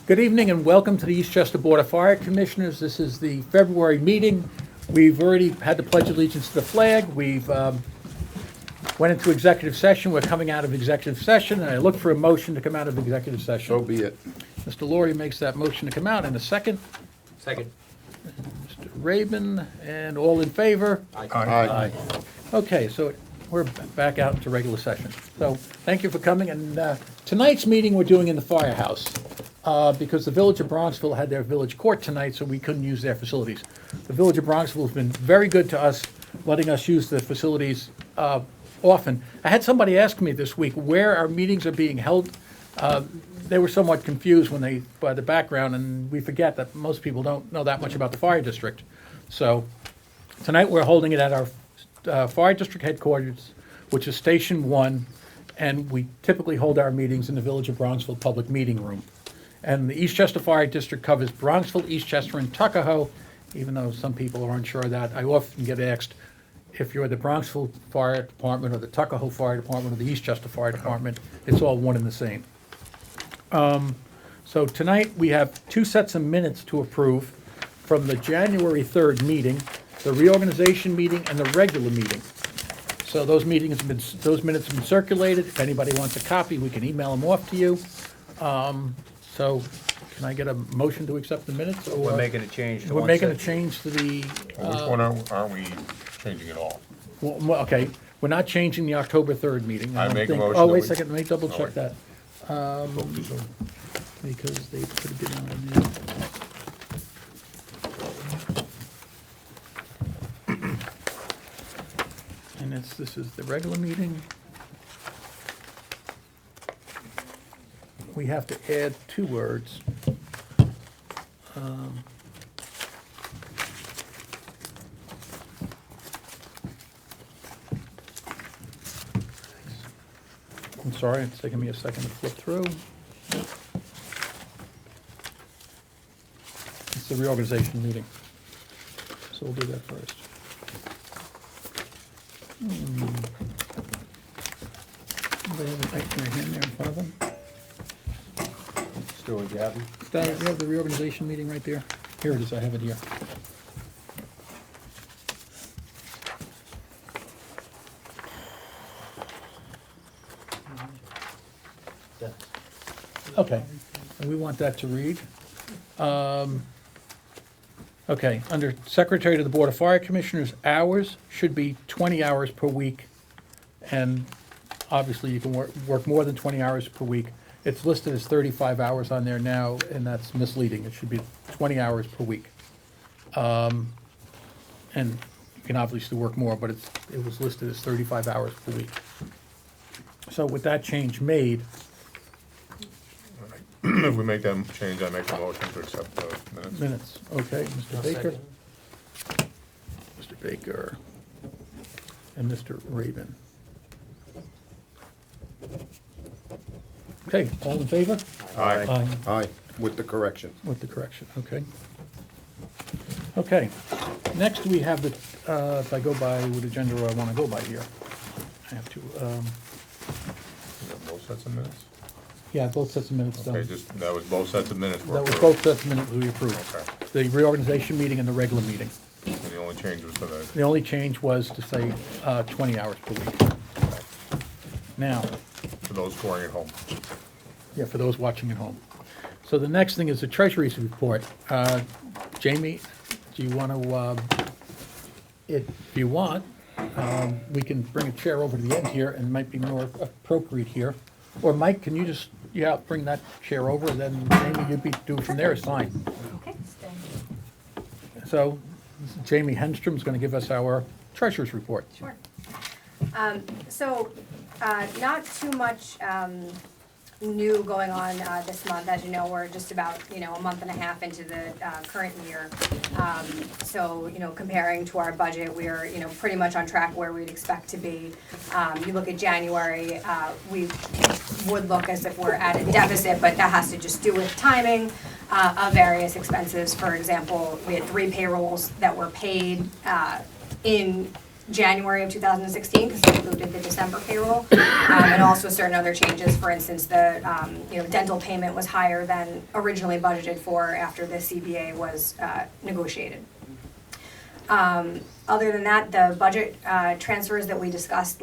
Good evening and welcome to the Eastchester Board of Fire Commissioners. This is the February meeting. We've already had the Pledge of Allegiance to the flag. We've went into executive session. We're coming out of executive session, and I look for a motion to come out of executive session. So be it. Mr. Laurie makes that motion to come out. In a second, Second. Mr. Rabin, and all in favor? Aye. Okay, so we're back out into regular session. So thank you for coming, and tonight's meeting we're doing in the firehouse because the Village of Bronxville had their village court tonight, so we couldn't use their facilities. The Village of Bronxville has been very good to us, letting us use the facilities often. I had somebody ask me this week where our meetings are being held. They were somewhat confused by the background, and we forget that most people don't know that much about the fire district. So tonight we're holding it at our fire district headquarters, which is Station 1, and we typically hold our meetings in the Village of Bronxville Public Meeting Room. And the Eastchester Fire District covers Bronxville, Eastchester, and Tuckahoe, even though some people are unsure of that. I often get asked if you're the Bronxville Fire Department or the Tuckahoe Fire Department or the Eastchester Fire Department, it's all one and the same. So tonight we have two sets of minutes to approve from the January 3rd meeting, the reorganization meeting, and the regular meeting. So those minutes have been circulated. If anybody wants a copy, we can email them off to you. So can I get a motion to accept the minutes? Or We're making a change to we're one making a set. change to the, Which one aren't we changing at all? well, okay, we're not changing the October 3rd meeting. I don't make a think. motion Oh, that wait a we- second, let me double Oh, check wait. that, Spoke too soon. because they put it on there. And this is the regular meeting. We have to add two words. I'm sorry, it's taking me a second to flip through. It's the reorganization meeting. So we'll do that first. Anybody have a right hand there in front of them? Stuart, you happy? Do you have the reorganization meeting right there? Here it is, I have it here. Okay, and we want that to read. Okay, under Secretary to the Board of Fire Commissioners, hours should be 20 hours per week. And obviously, you can work more than 20 hours per week. It's listed as 35 hours on there now, and that's misleading. It should be 20 hours per week. And you can obviously work more, but it was listed as 35 hours per week. So with that change made, If we make that change, I make a motion to accept the minutes. minutes, okay, Mr. I'll Baker? second. Mr. Baker and Mr. Rabin. Okay, all in favor? Aye. Aye, with the correction. With the correction, okay. Okay, next we have the, if I go by what agenda I want to go by here, I have to, You got both sets of minutes? yeah, both sets of minutes done. Okay, that was both sets of minutes were That was approved. both sets of minutes we approved. Okay. The reorganization meeting and the regular meeting. And the only change was to the, The only change was to say 20 hours per week. Now, for those scoring at home. yeah, for those watching at home. So the next thing is the Treasury's report. Jamie, do you want to, if you want, we can bring a chair over to the end here and it might be more appropriate here. Or Mike, can you just, bring that chair over, and then Jamie, you'd do it from there, it's fine. Okay, thank you. So Jamie Henstrom's going to give us our Treasurer's report. Sure. So, not too much new going on this month. As you know, we're just about, a month and a half into the current year. So, comparing to our budget, we're, pretty much on track where we'd expect to be. You look at January, we would look as if we're at a deficit, but that has to just do with timing of various expenses. For example, we had 3 payrolls that were paid in January of 2016, because it included the December payroll, and also certain other changes. For instance, the dental payment was higher than originally budgeted for after the CBA was negotiated. Other than that, the budget transfers that we discussed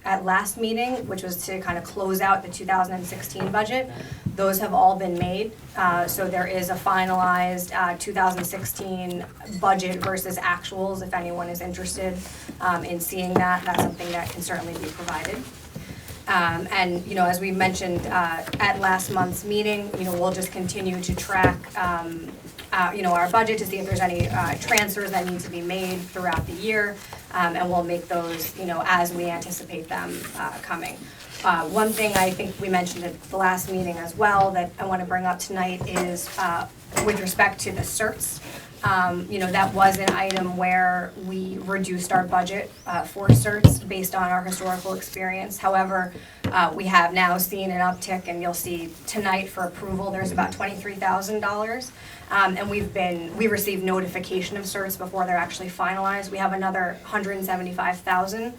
at last meeting, which was to kind of close out the 2016 budget, those have all been made. So there is a finalized 2016 budget versus actuals, if anyone is interested in seeing that. That's something that can certainly be provided. And, as we mentioned at last month's meeting, we'll just continue to track our budget to see if there's any transfers that need to be made throughout the year, and we'll make those, as we anticipate them coming. One thing I think we mentioned at the last meeting as well that I want to bring up tonight is with respect to the certs. That was an item where we reduced our budget for certs based on our historical experience. However, we have now seen an uptick, and you'll see tonight for approval, there's about $23,000. And we received notification of certs before they're actually finalized. We have another $175,000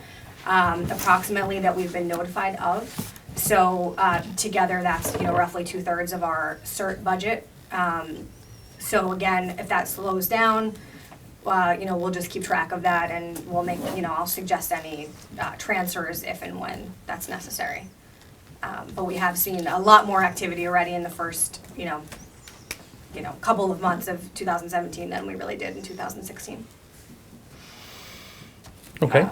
approximately that we've been notified of. So together, that's roughly 2/3 of our cert budget. So again, if that slows down, we'll just keep track of that, and we'll make, I'll suggest any transfers if and when that's necessary. But we have seen a lot more activity already in the first, couple of months of 2017 than we really did in 2016. Okay.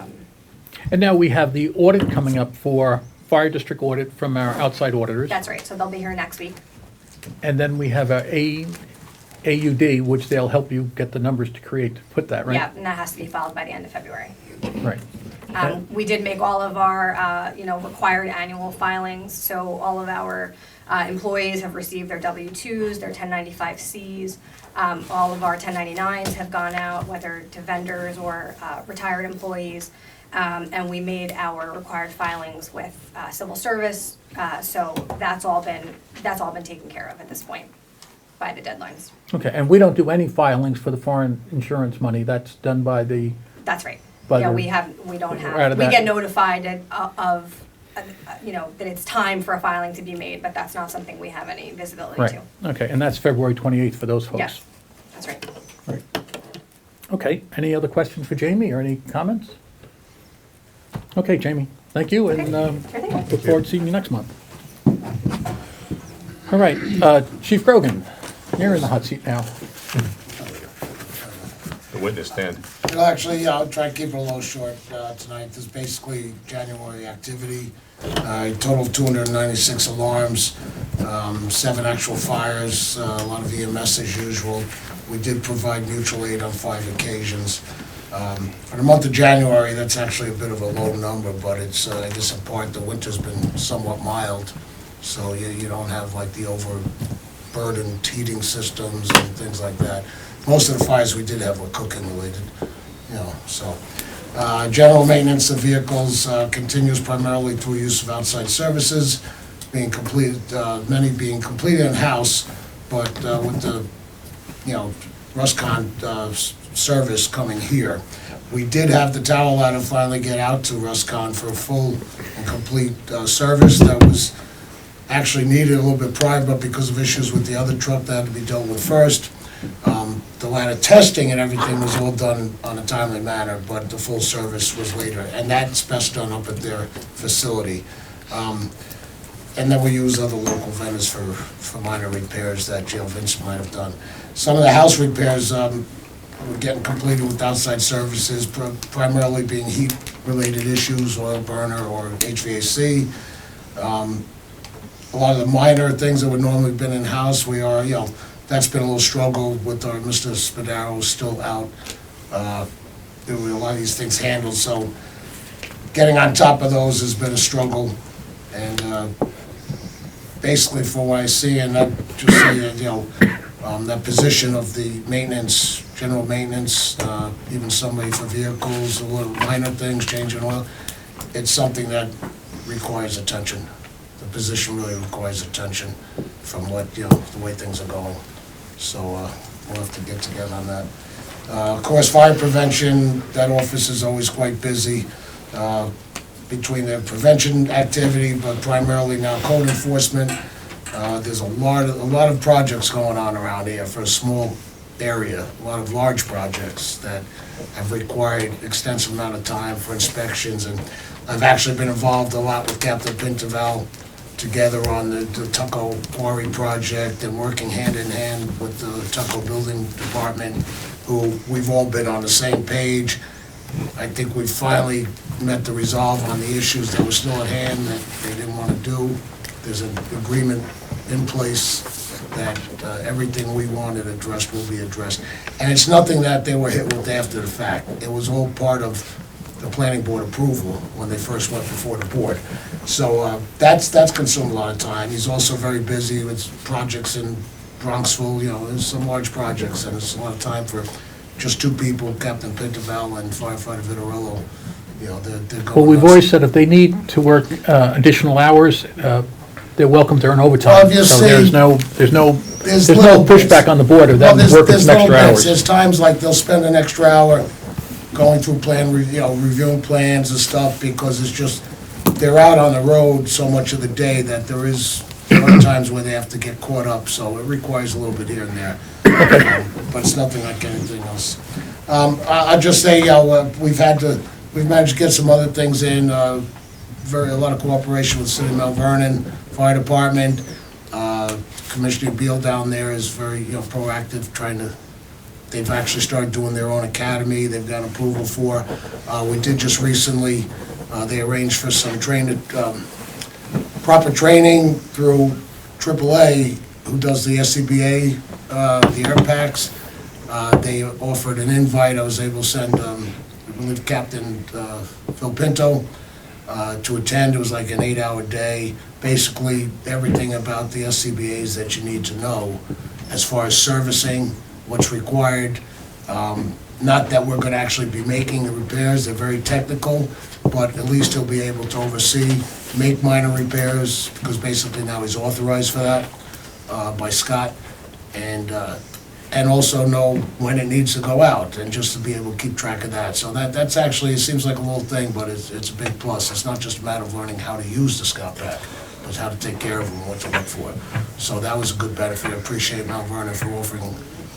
And now we have the audit coming up for fire district audit from our outside auditors. That's right, so they'll be here next week. And then we have our AUD, which they'll help you get the numbers to put that, right? Yeah, and that has to be filed by the end of February. Right. We did make all of our, required annual filings, so all of our employees have received their W-2s, their 1095-Cs. All of our 1099s have gone out, whether to vendors or retired employees. And we made our required filings with civil service, so that's all been taken care of at this point by the deadlines. Okay, and we don't do any filings for the foreign insurance money. That's done by the, That's right. But Yeah, the- we get notified of that it's time for a filing to be made, but that's not something we have any visibility right. to. Okay, and that's February 28th for those folks. Yes, that's right. Right. Okay, any other questions for Jamie or any comments? Okay, Jamie, thank you, and Sure thing. look forward to seeing you next month. All right, Chief Grogan, you're in the hot seat now. The witness stand. Well, actually, I'll try to keep it a little short tonight. There's basically January activity. Total of 296 alarms, 7 actual fires, a lot of EMS as usual. We did provide mutual aid on 5 occasions. For the month of January, that's actually a bit of a low number, but it's, I guess in part, the winter's been somewhat mild, so you don't have like the overburdened heating systems and things like that. Most of the fires we did have were cooking related, so. General maintenance of vehicles continues primarily through use of outside services, being completed, many being completed in-house, but with the, Ruscon service coming here. We did have the tower ladder finally get out to Ruscon for a full and complete service that was actually needed a little bit prior, but because of issues with the other truck that had to be dealt with first. The ladder testing and everything was all done on a timely manner, but the full service was later, and that's best done up at their facility. And then we use other local vendors for minor repairs that Joe Vince might have done. Some of the house repairs were getting completed with outside services, primarily being heat-related issues, oil burner or HVAC. A lot of the minor things that would normally have been in-house, we are, that's been a little struggle with our Mr. Spadaro still out. There were a lot of these things handled, so getting on top of those has been a struggle. And basically, from what I see, and that just say that position of the maintenance, general maintenance, even somebody for vehicles, a little minor things, changing oil, it's something that requires attention. The position really requires attention from what, the way things are going. So we'll have to get together on that. Of course, fire prevention, that office is always quite busy between the prevention activity, but primarily now code enforcement. There's a lot of projects going on around here for a small area, a lot of large projects that have required extensive amount of time for inspections, and I've actually been involved a lot with Captain Pintaval together on the Tucko Quarry project and working hand in hand with the Tucko Building Department, who we've all been on the same page. I think we finally met the resolve on the issues that were still at hand that they didn't want to do. There's an agreement in place that everything we wanted addressed will be addressed. And it's nothing that they were hit with after the fact. It was all part of the planning board approval when they first went before the board. So that's consumed a lot of time. He's also very busy with projects in Bronxville, you know, there's some large projects, and it's a lot of time for just two people, Captain Pintaval and firefighter Vitorillo. You know, they're going. Well, we've nuts. always said if they need to work additional hours, they're welcome to earn overtime. Obviously, So there's no little bits. pushback on the board of them Well, working there's some little extra bits. hours. There's times like they'll spend an extra hour going through reviewing plans and stuff, because it's just, they're out on the road so much of the day that there is other times where they have to get caught up, so it requires a little bit here and there. But it's nothing like anything else. I'll just say, we've managed to get some other things in, a lot of cooperation with the City of Mount Vernon Fire Department. Commissioner Beal down there is very, proactive, they've actually started doing their own academy, they've got approval for. We did just recently, they arranged for some proper training through AAA, who does the SCBA, the air packs. They offered an invite. I was able to send, I believe, Captain Phil Pinto to attend. It was like an 8-hour day. Basically, everything about the SCBAs that you need to know as far as servicing, what's required. Not that we're going to actually be making the repairs. They're very technical, but at least he'll be able to oversee, make minor repairs, because basically now he's authorized for that by Scott, and also know when it needs to go out, and just to be able to keep track of that. So that's actually, it seems like a little thing, but it's a big plus. It's not just a matter of learning how to use the Scout Pack, but how to take care of them and what to look for. So that was a good benefit. I appreciate Mount Vernon for offering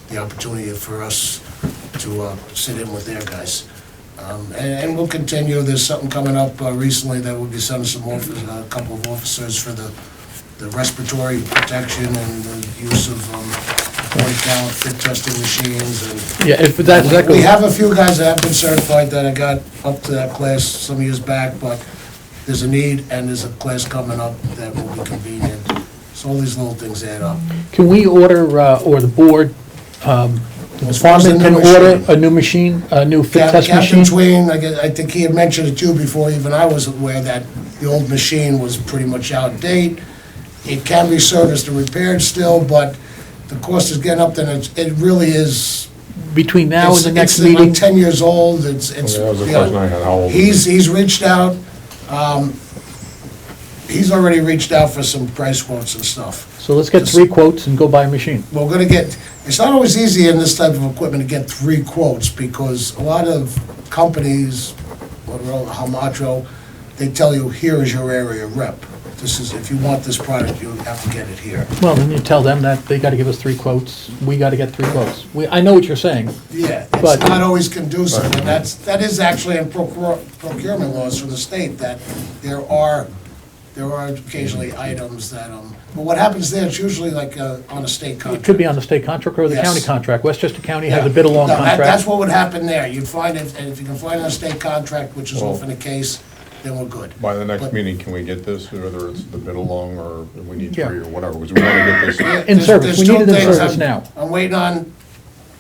the opportunity for us to sit in with their guys. And we'll continue. There's something coming up recently that we'll be sending a couple of officers for the respiratory protection and the use of body count, fit testing machines. And Yeah, if that we goes, have a few guys that have been certified that I got up to that class some years back, but there's a need, and there's a class coming up that will be convenient. So all these little things add up. can we order, or the board, As far as the can new order machine, a new machine, a new fit test Captain machine? Tween, I think he had mentioned it too before even I was aware that the old machine was pretty much out of date. It can be serviced and repaired still, but the cost is getting up, then it really is. Between now and the next It's meeting? like 10 years old, it's. That was the you know, question I had, how old is it? He's reached out, he's already reached out for some price quotes and stuff. So let's get 3 quotes and go buy a machine. We're gonna get, it's not always easy in this type of equipment to get 3 quotes, because a lot of companies, Hamatro, they tell you, here is your area rep. This is, if you want this product, you have to get it here. Well, then you tell them that they gotta give us 3 quotes, we gotta get 3 quotes. I know what you're saying. Yeah, But- it's not always conducive, and that is actually in procurement laws from the state, that there are occasionally items that, but what happens there, it's usually like on a state contract. It could be on the state contract or the Yes. county contract. Westchester County has Yeah. a bid-along No, contract. That's what would happen there. You'd find it, and if you can find it on a state contract, which is Well- often the case, then we're good. By the next But- meeting, can we get this, whether it's the bid along or we need Yeah. 3 or whatever, because we want to get this. In There's- service. there's We two need it in things. service now. I'm waiting on,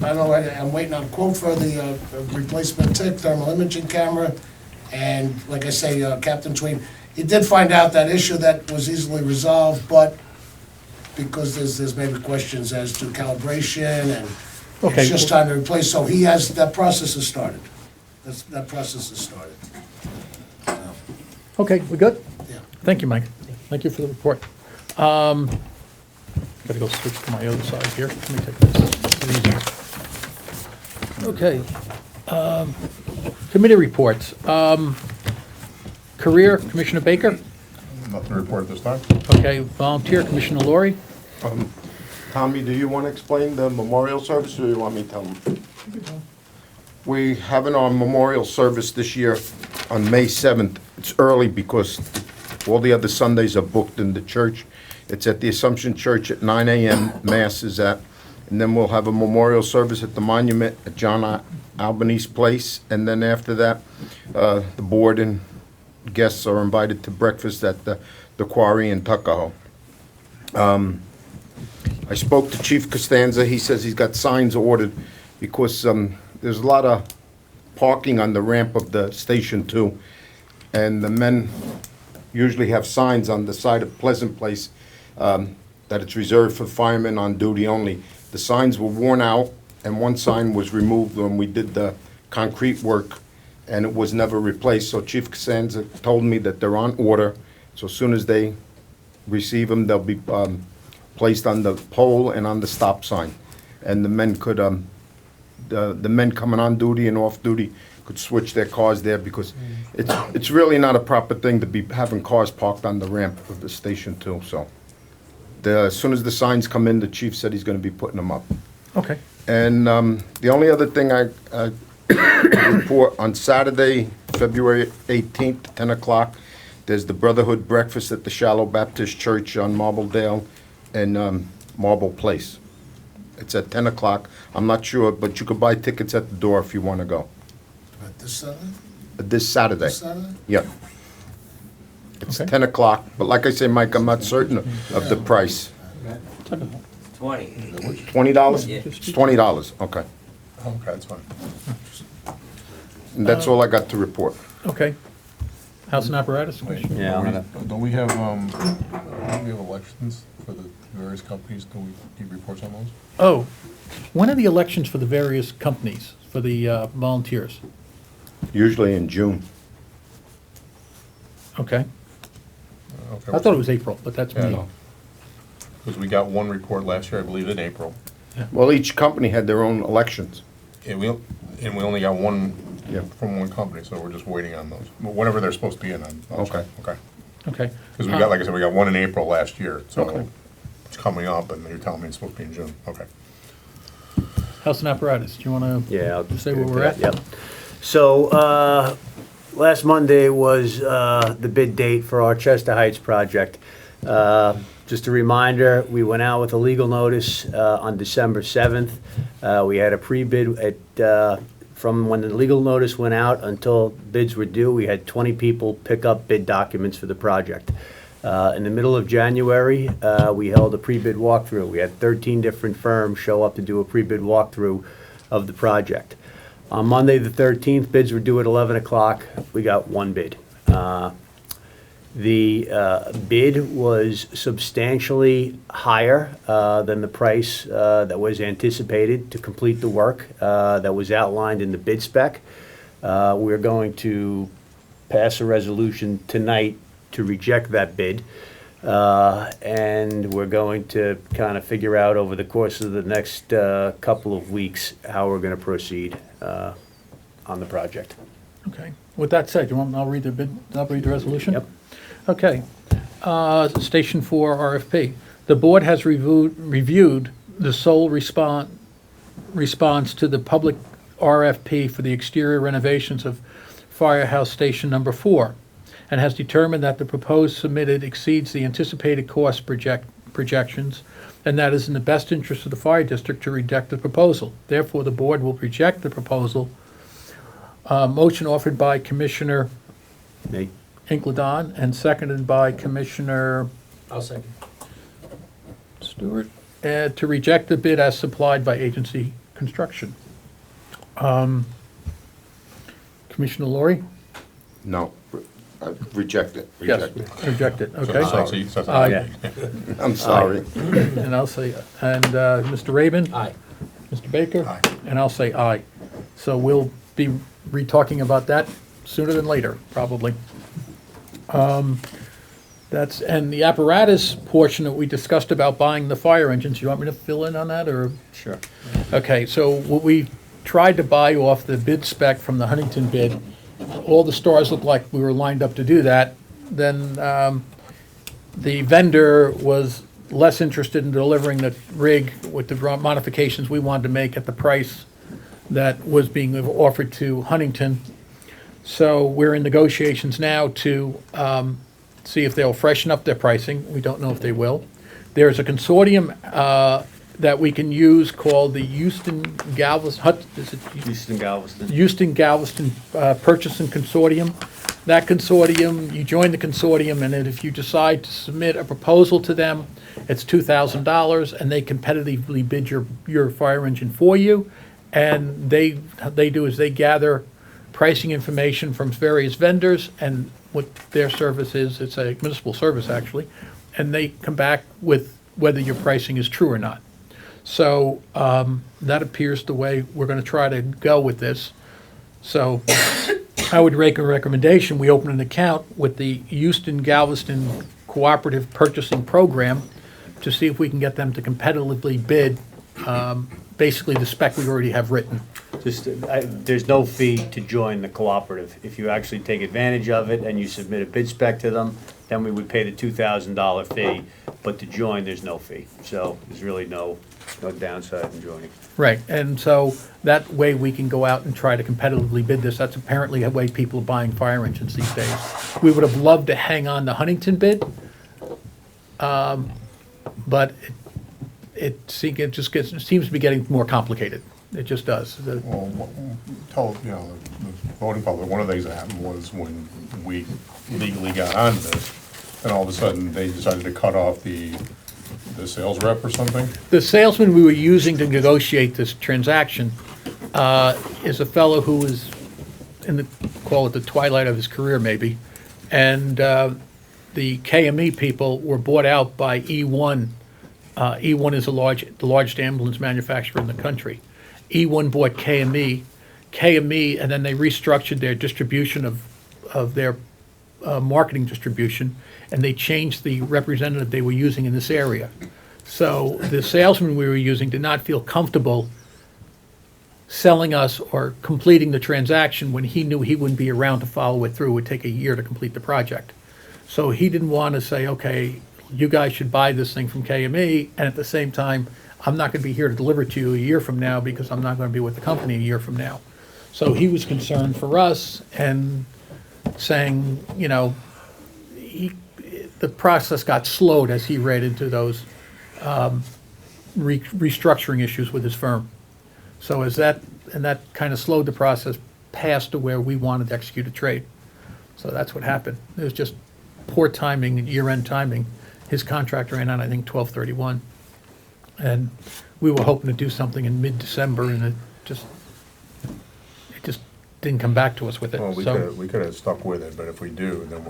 I don't know, I'm waiting on a quote for the replacement TIC thermal imaging camera. And like I say, Captain Tween, he did find out that issue that was easily resolved, but because there's maybe questions as to calibration, and Okay. it's just time to replace, so he has, that process has started. That process has started. Okay, we good? Yeah. Thank you, Mike. Thank you for the report. Gotta go switch to my other side here. Let me take this. It's easier. Okay. Committee reports. Career, Commissioner Baker. Nothing to report at this time. Okay, volunteer, Commissioner Laurie. Tommy, do you want to explain the memorial service, or do you want me to tell them? We having our memorial service this year on May 7th. It's early because all the other Sundays are booked in the church. It's at the Assumption Church at 9 a.m. Mass is at, and then we'll have a memorial service at the monument at John Albanese Place, and then after that, the board and guests are invited to breakfast at the Quarry in Tuckahoe. I spoke to Chief Costanza. He says he's got signs ordered because there's a lot of parking on the ramp of the Station 2, and the men usually have signs on the side of Pleasant Place that it's reserved for firemen on duty only. The signs were worn out, and one sign was removed when we did the concrete work, and it was never replaced. So Chief Costanza told me that they're on order, so as soon as they receive them, they'll be placed on the pole and on the stop sign. And the men could, the men coming on duty and off duty could switch their cars there, because it's really not a proper thing to be having cars parked on the ramp of the Station 2, so. As soon as the signs come in, the chief said he's gonna be putting them up. Okay. And the only other thing I report, on Saturday, February 18th, 10 o'clock, there's the Brotherhood Breakfast at the Shallow Baptist Church on Marbledale and Marble Place. It's at 10 o'clock. I'm not sure, but you could buy tickets at the door if you want to go. This Saturday? This Saturday. This Saturday? Yeah. It's Okay. 10 o'clock, but like I say, Mike, I'm not certain of the price. 20. $20? Yeah. It's $20, okay. Okay, that's fine. And that's all I got to report. Okay. House and apparatus, Commissioner? Yeah, I'm gonna, Don't we have elections for the various companies? Do we need reports on those? Oh, when are the elections for the various companies, for the volunteers? Usually in June. Okay. Okay. I thought it was April, but that's Yeah, me. no. Because we got one report last year, I believe, in April. Well, each company had their own elections. And we only got one Yeah. from one company, so we're just waiting on those. Whatever they're supposed to be in. Okay. Okay. Okay. Because we got, like I said, we got one in April last year, Okay. so it's coming up, and you're telling me it's supposed to be in June. Okay. House and apparatus, do you want to? Yeah. I'll Say where we're at? Yep. So, last Monday was the bid date for our Chester Heights project. Just a reminder, we went out with a legal notice on December 7th. We had a pre-bid from when the legal notice went out until bids were due. We had 20 people pick up bid documents for the project. In the middle of January, we held a pre-bid walkthrough. We had 13 different firms show up to do a pre-bid walkthrough of the project. On Monday, the 13th, bids were due at 11 o'clock. We got one bid. The bid was substantially higher than the price that was anticipated to complete the work that was outlined in the bid spec. We're going to pass a resolution tonight to reject that bid. And we're going to kind of figure out over the course of the next couple of weeks how we're going to proceed on the project. Okay. With that said, you want, I'll read the bid, I'll read the resolution? Yep. Okay. Station 4 RFP. The board has reviewed the sole response to the public RFP for the exterior renovations of Firehouse Station Number 4, and has determined that the proposed submitted exceeds the anticipated cost projections, and that is in the best interest of the fire district to reject the proposal. Therefore, the board will reject the proposal. Motion offered by Commissioner Nate? Inkledon and seconded by Commissioner I'll second. Stewart, to reject the bid as supplied by agency construction. Commissioner Laurie? No, reject it. Yes, reject it, okay. Aye. I'm sorry. And I'll say, and Mr. Rabin? Aye. Mr. Baker? Aye. And I'll say aye. So we'll be re-talking about that sooner than later, probably. And the apparatus portion that we discussed about buying the fire engines, you want me to fill in on that, or? Sure. Okay, so what we tried to buy off the bid spec from the Huntington bid. All the stars looked like we were lined up to do that. Then the vendor was less interested in delivering the rig with the modifications we wanted to make at the price that was being offered to Huntington. So we're in negotiations now to see if they'll freshen up their pricing. We don't know if they will. There's a consortium that we can use called the Houston Galveston Purchasing Consortium. That consortium, you join the consortium, and then if you decide to submit a proposal to them, it's $2,000, and they competitively bid your fire engine for you. And they do is they gather pricing information from various vendors, and what their service is, it's a municipal service actually, and they come back with whether your pricing is true or not. So that appears the way we're going to try to go with this. So I would make a recommendation, we open an account with the Houston Galveston Cooperative Purchasing Program to see if we can get them to competitively bid basically the spec we already have written. There's no fee to join the cooperative. If you actually take advantage of it and you submit a bid spec to them, then we would pay the $2,000 fee, but to join, there's no fee. So there's really no downside in joining. Right, and so that way we can go out and try to competitively bid this. That's apparently the way people are buying fire engines these days. We would have loved to hang on the Huntington bid, but it seems to be getting more complicated. It just does. Well, the voting public, one of the things that happened was when we legally got on this, and all of a sudden they decided to cut off the sales rep or something. The salesman we were using to negotiate this transaction is a fellow who is call it the twilight of his career maybe, and the KME people were bought out by E1. E1 is the largest ambulance manufacturer in the country. E1 bought KME, and then they restructured their distribution of their marketing distribution, and they changed the representative they were using in this area. So the salesman we were using did not feel comfortable selling us or completing the transaction when he knew he wouldn't be around to follow it through. It would take a year to complete the project. So he didn't want to say, okay, you guys should buy this thing from KME, and at the same time, I'm not going to be here to deliver it to you a year from now because I'm not going to be with the company a year from now. So he was concerned for us and saying, the process got slowed as he read into those restructuring issues with his firm. So that kind of slowed the process past to where we wanted to execute a trade. So that's what happened. It was just poor timing, year-end timing. His contract ran out, I think, 12/31. And we were hoping to do something in mid-December, and it just didn't come back to us with it. Well, So- we could have stuck with it, but if we do, then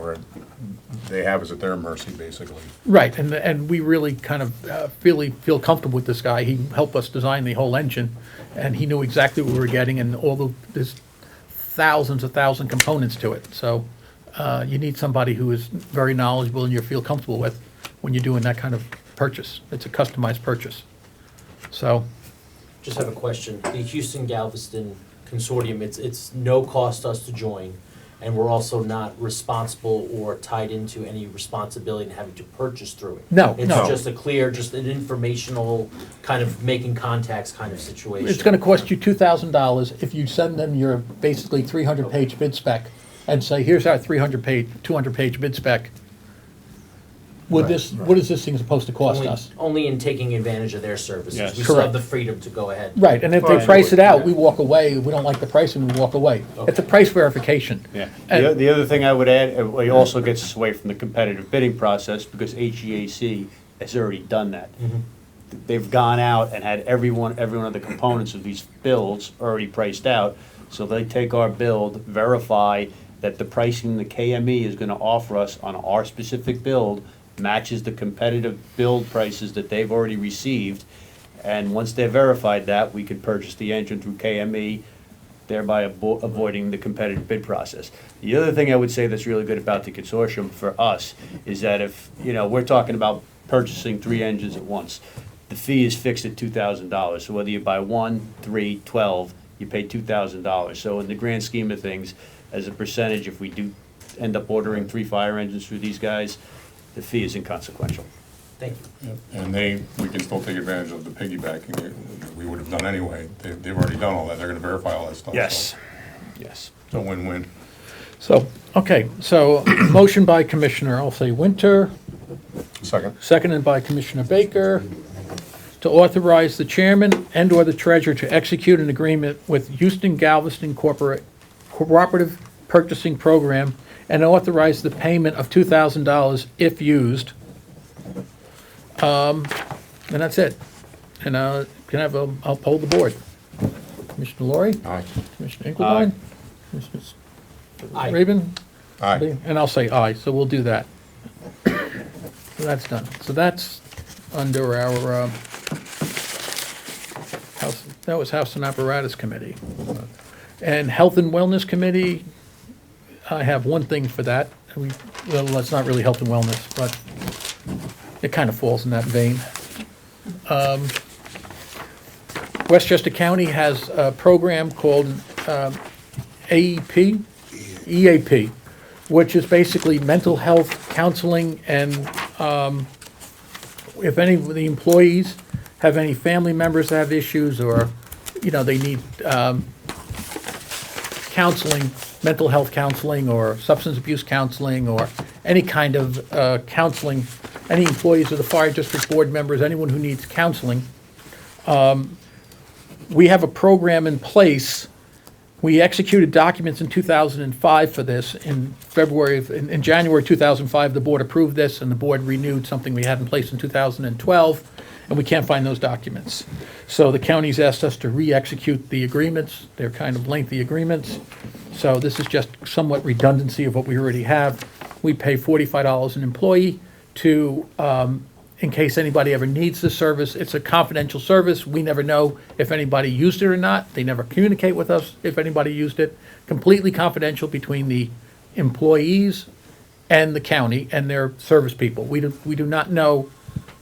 they have us at their mercy, basically. Right, and we really kind of feel comfortable with this guy. He helped us design the whole engine, and he knew exactly what we were getting, and there's thousands components to it. So you need somebody who is very knowledgeable and you feel comfortable with when you're doing that kind of purchase. It's a customized purchase. So, Just have a question. The Houston Galveston Consortium, it's no cost us to join, and we're also not responsible or tied into any responsibility in having to purchase through it. No. It's just just an informational kind of making contacts kind of situation. it's gonna cost you $2,000 if you send them your basically 300-page bid spec and say, here's our 200-page bid spec. What is this thing supposed to cost us? Only in taking advantage of their services. Yes. We still have Correct. the freedom to go ahead. Right, and if they Right. price it out, we walk away. We don't like the pricing, we walk away. It's a price verification. Yeah. And- The other thing I would add, it also gets us away from the competitive bidding process because HEAC has already done that. They've gone out and had every one of the components of these builds already priced out. So they take our build, verify that the pricing the KME is gonna offer us on our specific build matches the competitive build prices that they've already received. And once they've verified that, we can purchase the engine through KME, thereby avoiding the competitive bid process. The other thing I would say that's really good about the consortium for us is that if, we're talking about purchasing 3 engines at once, the fee is fixed at $2,000. So whether you buy 1, 3, 12, you pay $2,000. So in the grand scheme of things, as a percentage, if we do end up ordering 3 fire engines through these guys, the fee is inconsequential. Thank you. And we can still take advantage of the piggybacking that we would have done anyway. They've already done all that, they're gonna verify all that stuff. Yes, yes. So win-win. So, okay, so motion by Commissioner, I'll say Winter, Second? seconded by Commissioner Baker, to authorize the chairman and/or the treasurer to execute an agreement with Houston Galveston Cooperative Purchasing Program and authorize the payment of $2,000 if used. And that's it. And I'll poll the board. Commissioner Laurie? Aye. Commissioner Engelbein? Commissioner Aye. Raven? Aye. And I'll say aye, so we'll do that. So that's done. So that's under our, that was House and Apparatus Committee. And Health and Wellness Committee, I have one thing for that. Well, that's not really health and wellness, but it kind of falls in that vein. Westchester County has a program called AEP, EAP, which is basically mental health counseling, and if any of the employees have any family members that have issues, or, they need counseling, mental health counseling, or substance abuse counseling, or any kind of counseling, any employees of the fire district board members, anyone who needs counseling, we have a program in place. We executed documents in 2005 for this. In January 2005, the board approved this, and the board renewed something we had in place in 2012, and we can't find those documents. So the county's asked us to re-execute the agreements. They're kind of lengthy agreements. So this is just somewhat redundancy of what we already have. We pay $45 an employee to, in case anybody ever needs the service. It's a confidential service. We never know if anybody used it or not. They never communicate with us if anybody used it. Completely confidential between the employees and the county and their service people. We do not know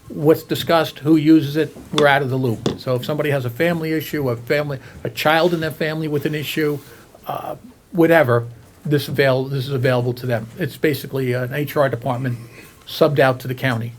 what's discussed, who uses it. We're out of the loop. So if somebody has a family issue, a child in their family with an issue, whatever, this is available to them. It's basically an HR department subbed out to the county.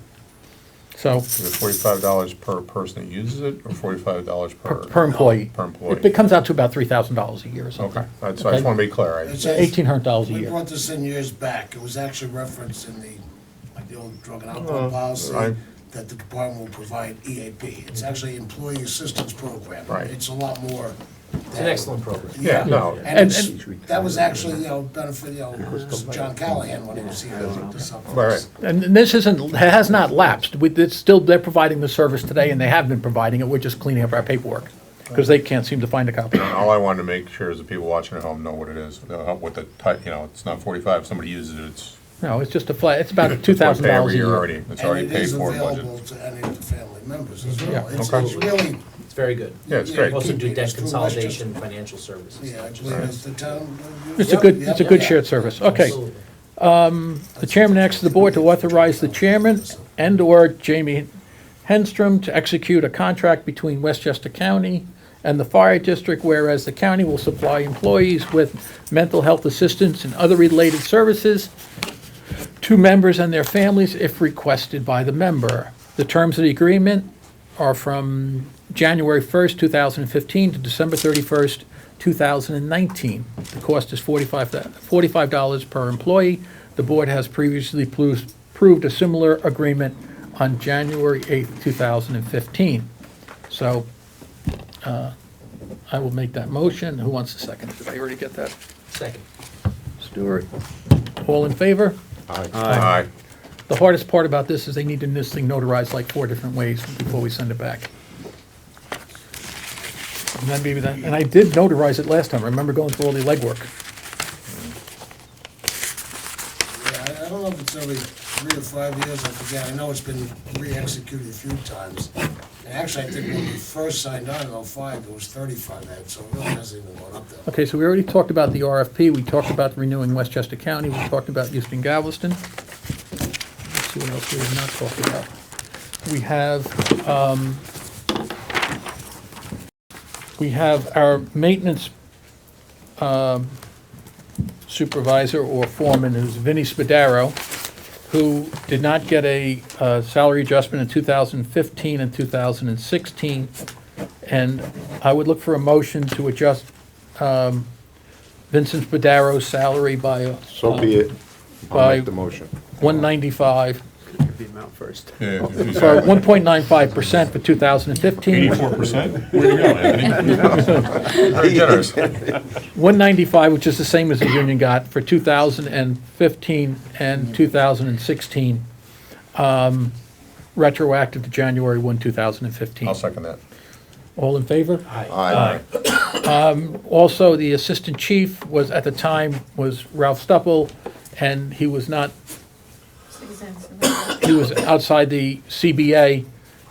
So, Is it $45 per person that uses it, or $45 per employee. Per employee. It comes out to about $3,000 a year or something. Okay, I just want to be clear. It says- $1,800 a We year. brought this in years back. It was actually referenced in the old drug and alcohol policy, right. that the department will provide EAP. It's actually Employee Assistance Program. Right. It's a lot more. It's an excellent program. Yeah, no. And that was actually, benefit, John Callahan when he was here. Right. And this has not lapsed. They're providing the service today, and they have been providing it. We're just cleaning up our paperwork, because they can't seem to find a copy. All I wanted to make sure is the people watching at home know what it is, what the type, it's not 45, if somebody uses it, it's. No, it's just it's about $2,000 It's a every year year. already, it's already And it paid is for, available budget. to any of the family members as well. Yeah. It's Okay. really, It's very good. Yeah, it's great. We also do debt It's through consolidation, financial services. yeah, I believe it's the town. It's a good shared service. Okay. Absolutely. The chairman asks the board to authorize the chairman and/or Jamie Henstrom to execute a contract between Westchester County and the fire district, whereas the county will supply employees with mental health assistance and other related services to members and their families if requested by the member. The terms of the agreement are from January 1st, 2015 to December 31st, 2019. The cost is $45 per employee. The board has previously approved a similar agreement on January 8th, 2015. So I will make that motion. Who wants to second it? Did I already get that? Second. Stuart? All in favor? Aye. The hardest part about this is they need this thing notarized like 4 different ways before we send it back. And then maybe that, and I did notarize it last time. I remember going through all the legwork. Yeah, I don't know if it's every 3 or 5 years, I forget. I know it's been re-executed a few times. And actually, I think when we first signed on in '05, it was 35 heads, so it really hasn't even gone up there. Okay, so we already talked about the RFP. We talked about renewing Westchester County. We talked about Houston Galveston. Let's see what else we have not talked about. We have we have our maintenance supervisor or foreman, who's Vinnie Spadaro, who did not get a salary adjustment in 2015 and 2016. And I would look for a motion to adjust Vincent Spadaro's salary by So be it. I'll by- make the motion. 195, Give the amount first. Yeah, for 1.95% for 2015, 84%? Where do you go, Anthony? Very generous. 195, which is the same as the union got for 2015 and 2016, retroactive to January 1, 2015. I'll second that. All in favor? Aye. Also, the assistant chief was, at the time, was Ralph Stupple, and he was not, he was outside the CBA,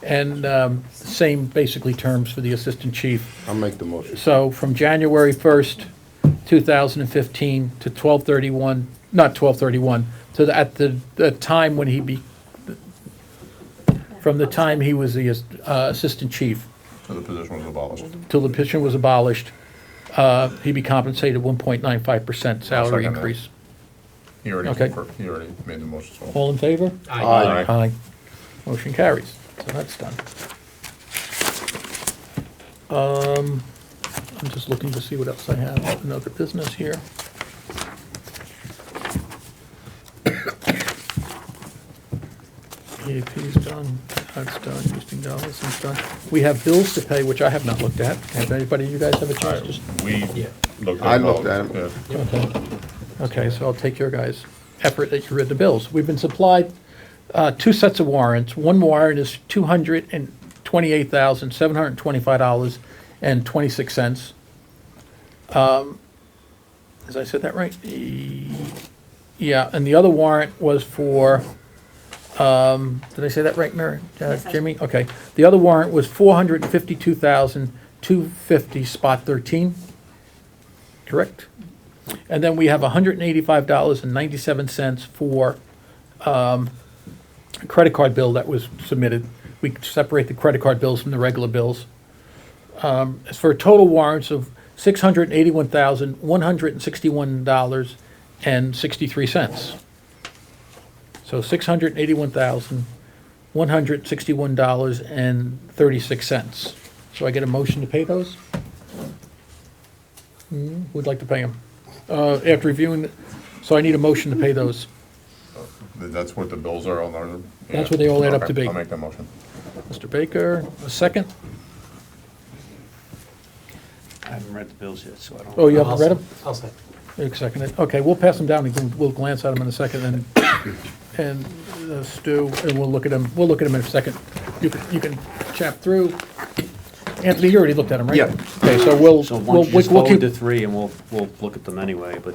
and same basically terms for the assistant chief. I'll make the motion. So from January 1st, 2015 to 12/31, not 12/31, to at the time when from the time he was the assistant chief So the position was abolished. till the position was abolished, he'd be compensated 1.95% salary second that. increase. He already, Okay. he already made the motion, so. All in favor? Aye. Aye. Motion carries, so that's done. I'm just looking to see what else I have, another business here. EAP's done, that's done, Houston Galveston's done. We have bills to pay, which I have not looked at. Have anybody, you guys have a chance? Just We Yeah. looked at. I looked at yeah. Okay. Okay, so I'll take your guys' effort that you read the bills. We've been supplied two sets of warrants. One warrant is $228,725.26. As I said that right? Yeah, and the other warrant was for, did I say that right, Mary, Yes, I Jimmy? Okay. The other warrant was $452,250, spot 13. Correct? And then we have $185.97 for a credit card bill that was submitted. We separate the credit card bills from the regular bills. As for total warrants of $681,161.63. So $681,161.36. So I get a motion to pay those? Who'd like to pay them? After reviewing, so I need a motion to pay those. That's what the bills are on our. That's what they all add up to be. I'll make that motion. Mr. Baker, a second? I haven't read the bills yet, so I don't. Oh, you haven't read them? I'll second. Eric seconded. Okay, we'll pass them down, and we'll glance at them in a second, and Stu, and we'll look at them in a second. You can chap through. Anthony, you already looked at them, right? Yeah. Okay, so we'll So once you just we'll forward keep, the three, and we'll look at them anyway, but.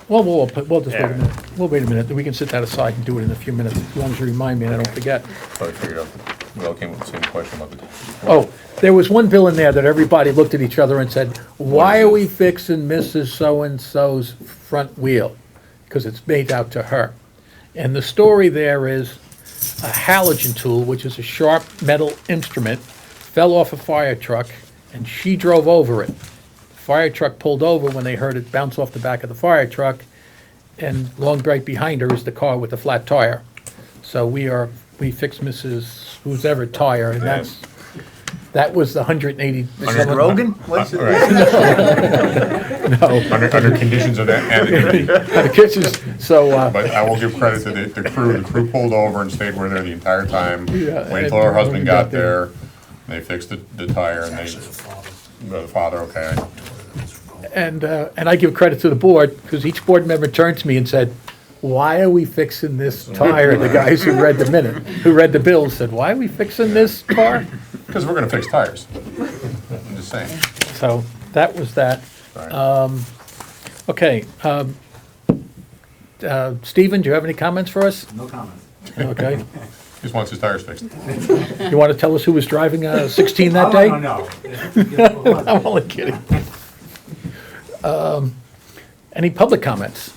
we'll just wait a Yeah. minute. We'll wait a minute, we can sit that aside and do it in a few minutes, as long as you remind me and I don't forget. Probably figured out, we all came with the same question about the. Oh, there was one bill in there that everybody looked at each other and said, why are we fixing Mrs. So-and-so's front wheel? Because it's made out to her. And the story there is a halogen tool, which is a sharp metal instrument, fell off a fire truck, and she drove over it. The fire truck pulled over when they heard it bounce off the back of the fire truck, and long right behind her is the car with the flat tire. So we fixed Mrs. who's ever tire, and that was the 180. Rogan? What's it? Under conditions of that, The kitchens, so, but I will give credit to the crew. The crew pulled over and stayed where there the entire time. Yeah, Waited till her husband got there. They fixed the tire and the father, okay. and I give credit to the board, because each board member turned to me and said, why are we fixing this tire? The guys who read the bill said, why are we fixing this car? Because we're gonna fix tires. I'm just saying. So that was that. Sorry. Okay. Stephen, do you have any comments for us? No comment. Okay. Just wants his tires fixed. You want to tell us who was driving 16 that day? No. I'm only kidding. Any public comments?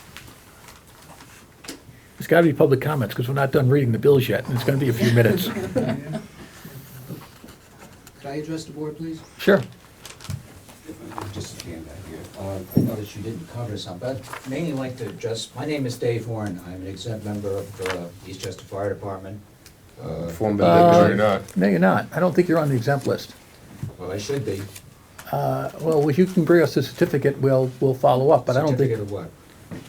There's got to be public comments, because we're not done reading the bills yet, and it's going to be a few minutes. Could I address the board, please? Sure. just stand out here. I noticed you didn't cover some, but I'd mainly like to just, my name is Dave Horn. I'm an exempt member of the Eastchester Fire Department. Former No, deputy. you're not. No, you're not. I don't think you're on the exempt list. Well, I should be. Well, if you can bring us a certificate, we'll follow up, but I don't Certificate think, of what?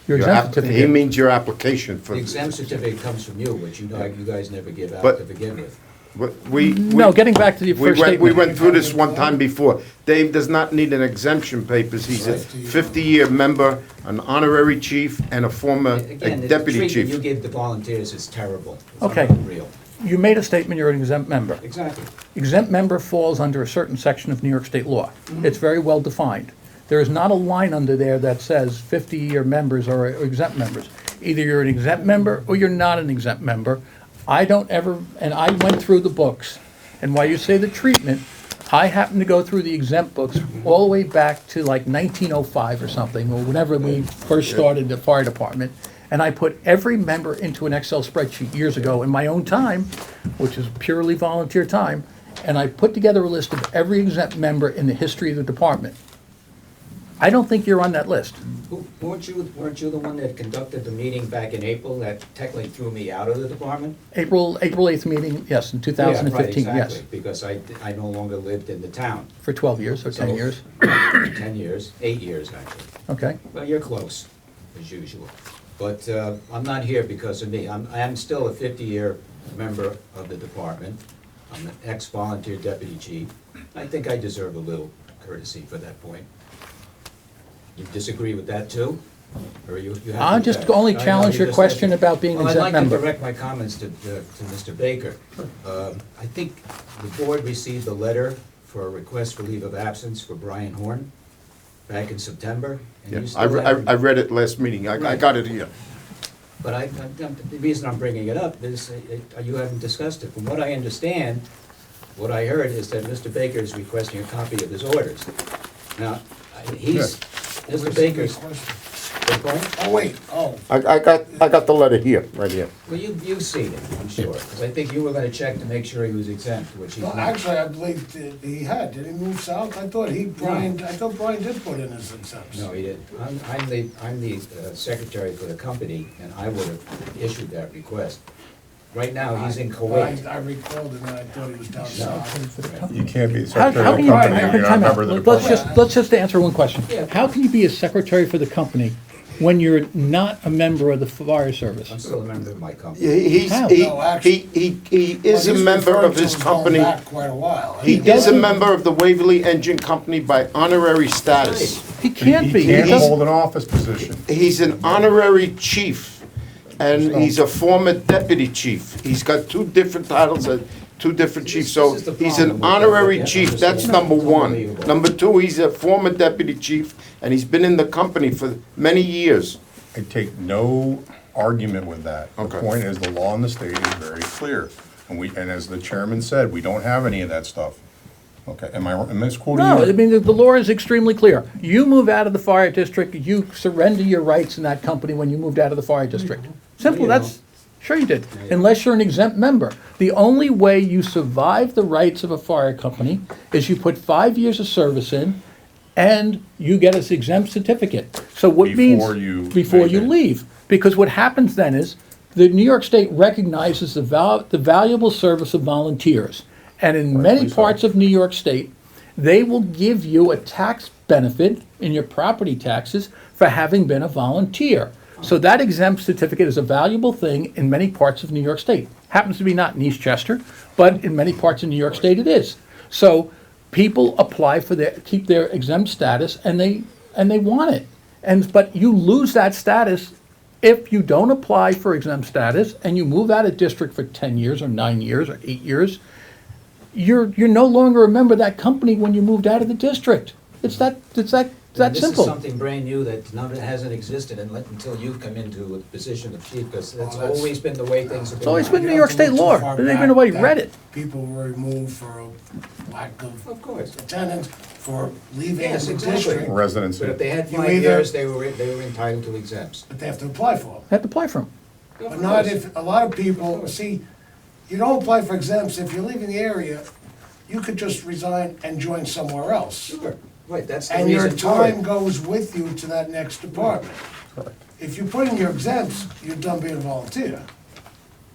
your Your exempt app- He certificate. means your application for. The exempt certificate comes from you, which you know, you guys never give out But- to begin with. No, getting back to the We first went, we statement. went through this one time before. Dave does not need an exemption papers. He's a 50-year member, an honorary chief, and a former Again, the deputy treatment you chief. give the volunteers is terrible. It's Okay. unreal. You made a statement, you're an exempt member. Exactly. Exempt member falls under a certain section of New York State law. It's very well defined. There is not a line under there that says 50-year members are exempt members. Either you're an exempt member or you're not an exempt member. I don't ever, and I went through the books, and while you say the treatment, I happened to go through the exempt books all the way back to like 1905 or something, or whenever we first started the fire department. And I put every member into an Excel spreadsheet years ago in my own time, which is purely volunteer time, and I put together a list of every exempt member in the history of the department. I don't think you're on that list. Weren't you the one that conducted the meeting back in April that technically threw me out of the department? April 8th meeting, yes, in 2015, Yeah, right, yes, exactly, because I no longer lived in the town. for 12 years or 10 So- years, 10 years, 8 years, actually. okay? Well, you're close, as usual. But I'm not here because of me. I am still a 50-year member of the department. I'm an ex-volunteer deputy chief. I think I deserve a little courtesy for that point. You disagree with that, too? Or you have? I just only challenge your question about being an Well, exempt I'd like member. to direct my comments to Mr. Baker. I think the board received a letter for a request for leave of absence for Brian Horn back in September. And Yeah, you I, still haven't- I read it last meeting. I got it here. But the reason I'm bringing it up is you haven't discussed it. From what I understand, what I heard is that Mr. Baker is requesting a copy of his orders. Now, he's, Mr. Baker's, good point? Oh, wait, oh, I got the letter here, right here. Well, you've seen it, I'm sure, because I think you were gonna check to make sure he was exempt, which he's no, not. actually, I believe that he had, did he move south? I thought Brian did put in his exempts. No, he didn't. I'm the secretary for the company, and I would have issued that request. Right now, he's in Kuwait. I recalled it, and I thought he was down south. You can't be the How secretary how of can the you, company if you're not a time out. member of the Let's department. just answer one question. Yeah. How can you be a secretary for the company when you're not a member of the fire service? I'm still a member of my company. How? No, actually- He is a Well, he's member referring of to his us going company. back quite a while. He is a doesn't- member of the Waverly Engine Company by honorary status. He can't be. He He can't doesn't- hold an office position. He's an honorary chief, and he's a former deputy chief. He's got two different titles, two different chiefs, so This is the he's problem an with that, honorary yeah, chief, I'm that's just- number it's one. unbelievable. Number two, he's a former deputy chief, and he's been in the company for many years. I take no argument with that. The Okay. point is, the law in the state is very clear. And as the chairman said, we don't have any of that stuff. Okay, am I misquoting you? No, I mean, the law is extremely clear. You move out of the fire district, you surrender your rights in that company when you moved out of the fire district. Simple, you that's, sure you did, unless you're an exempt member. The only way you survive the rights of a fire company is you put 5 years of service in, and you get an exempt certificate. So what means? Before you Before you leave. Because what happens then is, the New York State recognizes the valuable service of volunteers. And in many Rightfully so. parts of New York State, they will give you a tax benefit in your property taxes for having been a volunteer. So that exempt certificate is a valuable thing in many parts of New York State. Happens to be not in Eastchester, but in many parts of New York State it is. So people apply for keep their exempt status, and they want it. But you lose that status if you don't apply for exempt status and you move out of district for 10 years or 9 years or 8 years. You're no longer a member of that company when you moved out of the district. It's that This is simple. something brand new that hasn't existed until you've come into a position of chief, because that's Well, that's- always been the way things have been. It's always done. been New York State law. They even nobody read it. People were removed for a lack of Of course. attendance, for leaving Yes, the exactly. district, Residency. But if they had You 5 either- years, they were entitled to exempts. but they have to apply for them. Have to apply for them. But not if, a lot of people, see, you don't apply for exempts, if you're leaving the area, you could just resign and join somewhere else. Sure. Right, that's the And your reason for time it. goes with you to that next department. If you put in your exempts, you're done being a volunteer.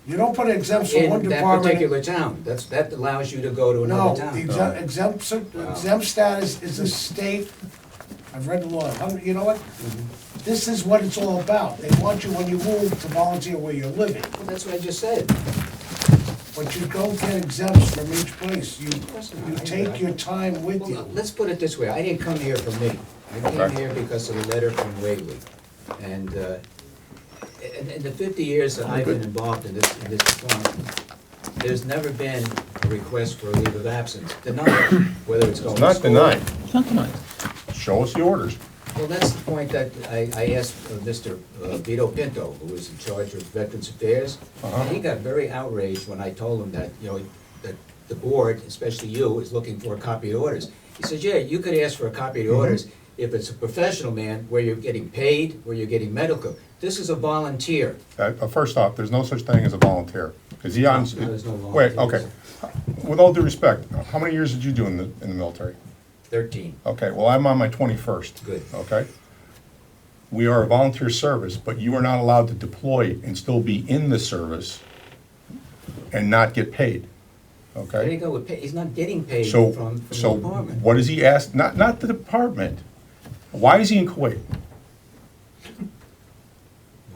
You don't put exempts from one In that department. particular town, that allows you to go to No, another the town. exempt status is a state, I've read the law, you know what? This is what it's all about. They want you, when you move, to volunteer where you're living. Well, that's what I just said. But you don't get exempts from each place. You course not. I- take your time with Well, you. let's put it this way, I didn't come here for me. I came here because of a letter from Whately. And in the 50 years that I've been involved in this department, there's never been a request for a leave of absence denied, whether it's going It's to not school. denied. It's not tonight. Show us the orders. Well, that's the point that I asked Mr. Vito Pinto, who was in charge of Veterans Affairs. And he got very outraged when I told him that, you know, that the board, especially you, is looking for a copy of the orders. He says, yeah, you could ask for a copy of the orders if it's a professional man, where you're getting paid, where you're getting medical. This is a volunteer. First off, there's no such thing as a volunteer. Is he on? No, there's no Wait, volunteers. okay. With all due respect, how many years did you do in the military? 13. Okay, well, I'm on my 21st. Good. Okay? We are a volunteer service, but you are not allowed to deploy and still be in the service and not get paid. There you Okay? go, he's not getting paid So, from the so department. what does he ask? Not the department. Why is he in Kuwait?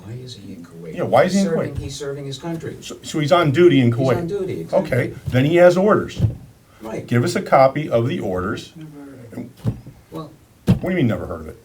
Why is he in Kuwait? Yeah, why is he in He's serving- Kuwait? He's serving his country. So he's on duty in He's Kuwait? on duty, exactly. Okay, then he has orders. Right. Give us a copy of the orders. Well, What do you mean, never heard of it?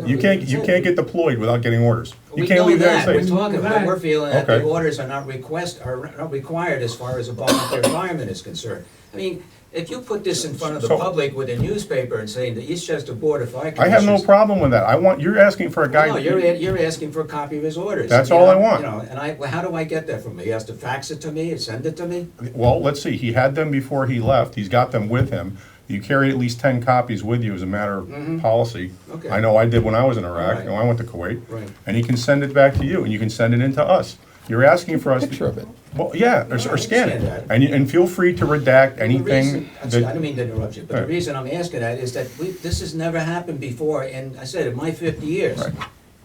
You can't get deployed without getting orders. You We can't know leave the United that, we're States. talking, but we're feeling that the Okay. orders are not required as far as a volunteer fireman is concerned. I mean, if you put this in front of the So- public with a newspaper and saying the Eastchester Board of Fire I Commissioners. have no problem with that. You're asking for a guy. No, you're asking for a copy of his orders. That's You all I know, want. You know, and well, how do I get that from him? He has to fax it to me, send it to me? Well, let's see, he had them before he left, he's got them with him. You carry at least 10 copies with you as a matter of policy. Okay. I know I did when I was in Iraq, Right. and I went to Kuwait. Right. And he can send it back to you, and you can send it in to us. You're asking for us. Picture of it. Well, yeah, No, I or scan understand it. that. And feel free to redact The anything reason- I that. didn't mean to interrupt you, but the Right. reason I'm asking that is that this has never happened before, and I said, in my 50 years. Right.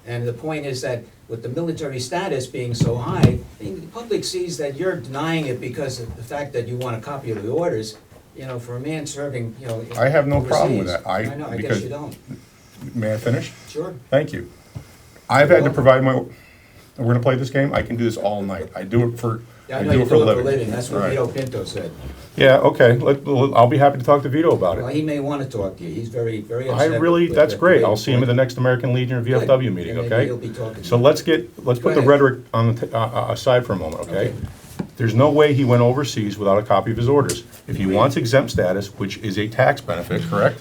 And the point is that with the military status being so high, I mean, the public sees that you're denying it because of the fact that you want a copy of the orders, you know, for a man serving, you know. I have no problem with overseas. that. I know, I guess because- you don't. May I finish? Sure. Thank you. I've had to provide we're gonna play this game, I can do this all night. I do it for, Yeah, I I know do you it for a do it for a living. living, that's what Right. Vito Pinto said. Yeah, okay, I'll be happy to talk to Vito about Well, it. he may want to talk to you, he's very, very I upset. really, with that's the great, way I'll you see him at the put it. next American Legion or VFW meeting, And maybe okay? he'll be talking to So you. let's put Go the ahead. rhetoric on the, aside for a moment, okay? Okay. There's no way he went overseas without a copy of his orders. If he wants exempt status, which is a tax benefit, correct?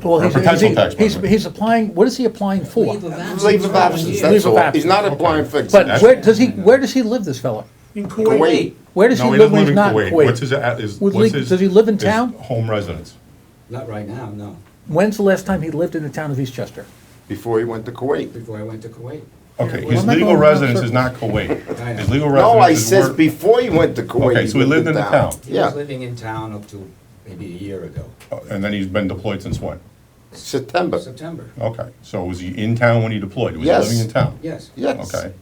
Well, Or potential tax benefit. he's applying, what is he applying for? Leave of absence. Leave of absence, Leave that's of all. absence, He's not okay. applying for But exemption. where does he live, this fella? In Kuwait. Where does he No, he live doesn't when live he's in not in Kuwait. Kuwait? Does he live in his town? home residence? Not right now, no. When's the last time he lived in the town of Eastchester? Before he went to Kuwait. Before I went to Kuwait. Okay, Well, his I'm not legal going around residence is circles. not Kuwait. I know. His legal No, I residence is says where. before he went to Kuwait. Okay, so he lived in the town. He Yeah, was living in town up to maybe a year ago, And then he's been deployed since when? September. September. Okay, so was he in town when he deployed? Was he Yes. living in town? Yes, Yes. Okay.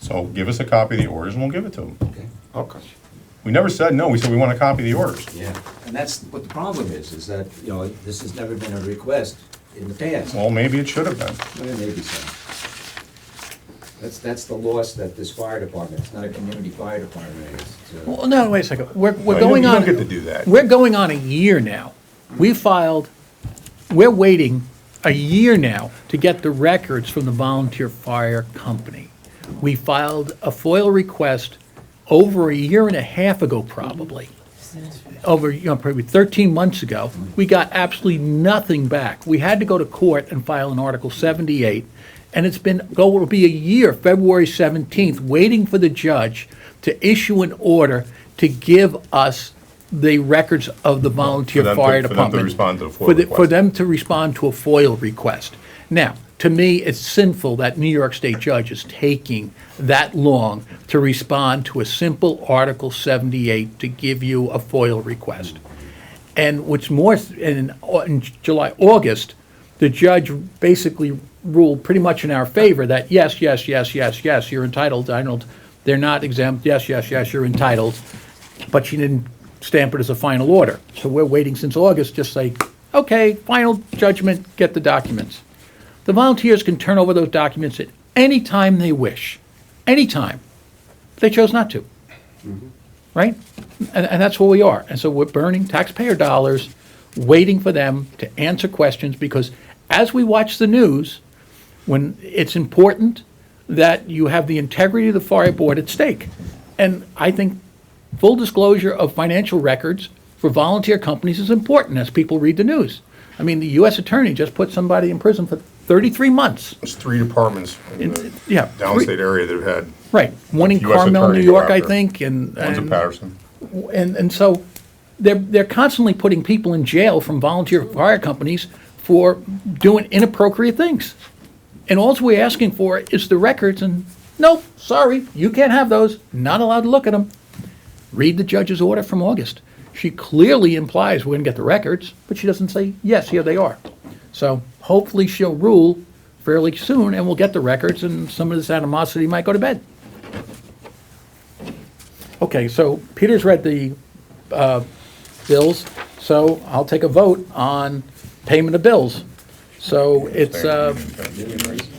So give us a copy of the orders and we'll give it to him. okay. Okay. We never said no, we said we want a copy of the orders. Yeah, and that's what the problem is that, you know, this has never been a request in the past. Well, maybe it should have been. Well, maybe so. That's the loss that this fire department, it's not a community fire department, it's, Well, no, wait a second. We're you going don't on. get to do that. We're going on a year now. We're waiting a year now to get the records from the volunteer fire company. We filed a FOIL request over a year and a half ago, probably. Probably 13 months ago. We got absolutely nothing back. We had to go to court and file an Article 78, and it'll be a year, February 17th, waiting for the judge to issue an order to give us the records of the volunteer them to- fire for them to department. respond to the FOIL For request. them to respond to a FOIL request. Now, to me, it's sinful that New York State judge is taking that long to respond to a simple Article 78 to give you a FOIL request. And what's more, in July, August, the judge basically ruled pretty much in our favor that yes, yes, yes, yes, yes, you're entitled, they're not exempt, yes, yes, yes, you're entitled, but she didn't stamp it as a final order. So we're waiting since August, just say, okay, final judgment, get the documents. The volunteers can turn over those documents at any time they wish, anytime. They chose not to, right? And that's where we are. And so we're burning taxpayer dollars, waiting for them to answer questions, because as we watch the news, when it's important that you have the integrity of the fire board at stake. And I think full disclosure of financial records for volunteer companies is important as people read the news. I mean, the U.S. attorney just put somebody in prison for 33 months. There's 3 departments in Yeah, the downstate area that have had, right. One in U.S. Carmel, New attorney York, go I after. think, and. one's in Patterson. And so they're constantly putting people in jail from volunteer fire companies for doing inappropriate things. And all we're asking for is the records, and nope, sorry, you can't have those, not allowed to look at them. Read the judge's order from August. She clearly implies we're gonna get the records, but she doesn't say, yes, here they are. So hopefully she'll rule fairly soon and we'll get the records and some of this animosity might go to bed. Okay, so Peter's read the bills, so I'll take a vote on payment of bills. So it's,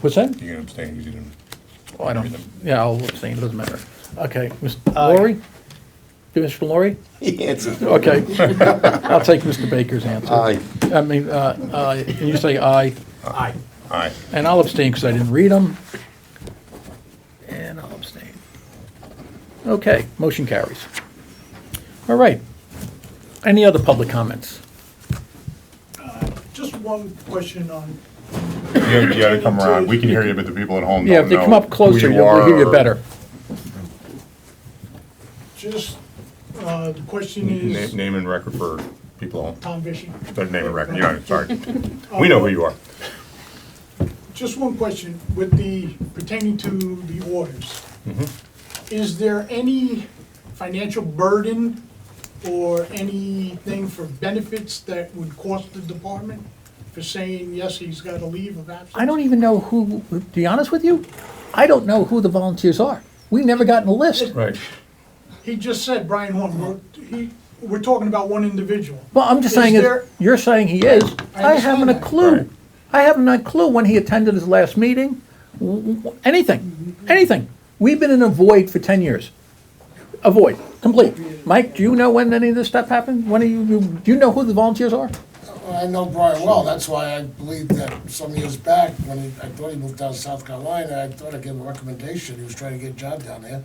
what's that? You can abstain because you didn't. Oh, I don't, yeah, I'll abstain, it doesn't matter. Okay, Mr. Laurie? Mr. Laurie? He answered. Okay. I'll take Mr. Baker's answer. Aye. I mean, and you say aye, Aye. Aye. and I'll abstain because I didn't read them. And I'll abstain. Okay, motion carries. All right. Any other public comments? Just one question on, You gotta come around. We can hear you, but the people at home Yeah, don't if they know come up who closer, you you'll are hear you or- better. just, the question is, Name and record for people at home. Tom Bishop. Don't name and record, you know, sorry. We know who you are. Just one question, with the, pertaining to the orders. Is there any financial burden or anything for benefits that would cost the department for saying, yes, he's got a leave of absence? I don't even know who, to be honest with you, I don't know who the volunteers are. We never gotten a list. Right. He just said, Brian Horn, we're talking about one individual. Well, I'm just Is saying, there- you're saying he is. I haven't a understand that. clue. Right. I haven't a clue when he attended his last meeting, anything. We've been in a void for 10 years. A void, complete. Mike, do you know when any of this stuff happened? When do you know who the volunteers are? I know Brian well, that's why I believe that some years back, when I thought he moved down to South Carolina, I thought I'd give him a recommendation, he was trying to get a job down there,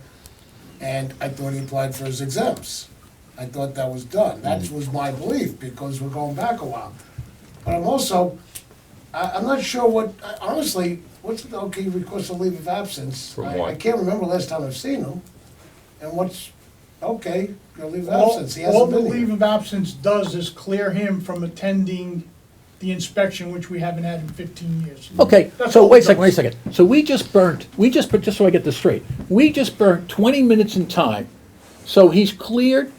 and I thought he applied for his exempts. I thought that was done, that was my belief, because we're going back a while. But I'm also, I'm not sure what, honestly, what's the, okay, request a leave of absence? From I what? can't remember last time I've seen him, and what's, okay, a leave of All absence, he all hasn't the been leave here. of absence does is clear him from attending the inspection, which we haven't had in 15 years. Okay, That's so all wait it a second, does. wait a second. So just so I get this straight, we just burnt 20 minutes in time. So he's cleared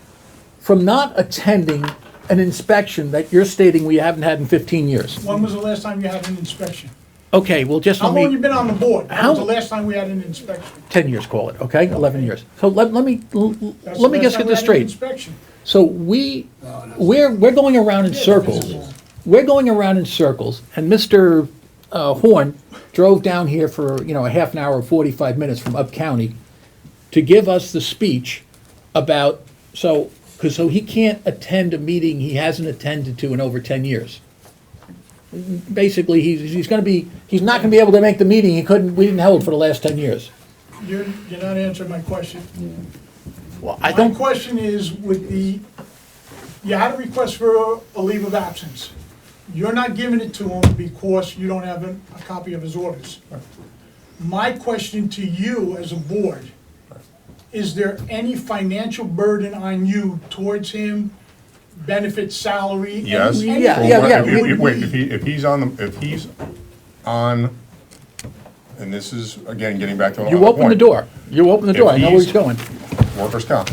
from not attending an inspection that you're stating we haven't had in 15 years. When was the last time you had an inspection? Okay, well, just How let long you me, been on the board? When How- was the last time we had an inspection? 10 years, call it, okay? 11 years. So let me That's the just last get time we this had an straight. inspection. So we're going around in circles. We're going around in circles, and Mr. Horn drove down here for, a half an hour or 45 minutes from Up County to give us the speech about, so he can't attend a meeting he hasn't attended to in over 10 years. Basically, he's not gonna be able to make the meeting we didn't hold for the last 10 years. You're not answering my question. Well, My question is you had a request for a leave of absence. You're not giving it to him because you don't have a copy of his orders. My question to you as a board, is there any financial burden on you towards him, benefit, salary? Yes. any- Yeah, Wait, if he's on, and this is, again, getting back to. You open the door. You open the door. I know where he's going. Workers' comp.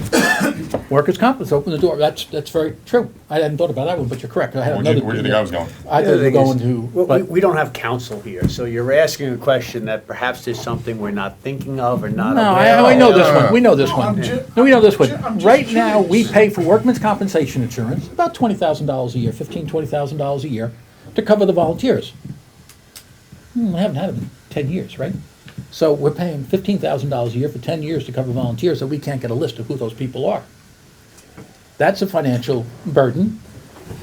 Workers' comp, let's open the door. That's very true. I hadn't thought about that one, but you're correct. I had Where another. do you think I was going? I thought you were going to, Well, but we don't have counsel here, so you're asking a question that perhaps there's something we're not thinking of or not no, aware of. I know this No, one. We know this No, one. I'm ju- No, we know this I'm one. just Right now, we curious. pay for workman's compensation insurance, about $20,000 a year, $20,000 a year, to cover the volunteers. We haven't had them in 10 years, right? So we're paying $15,000 a year for 10 years to cover volunteers, and we can't get a list of who those people are. That's a financial burden.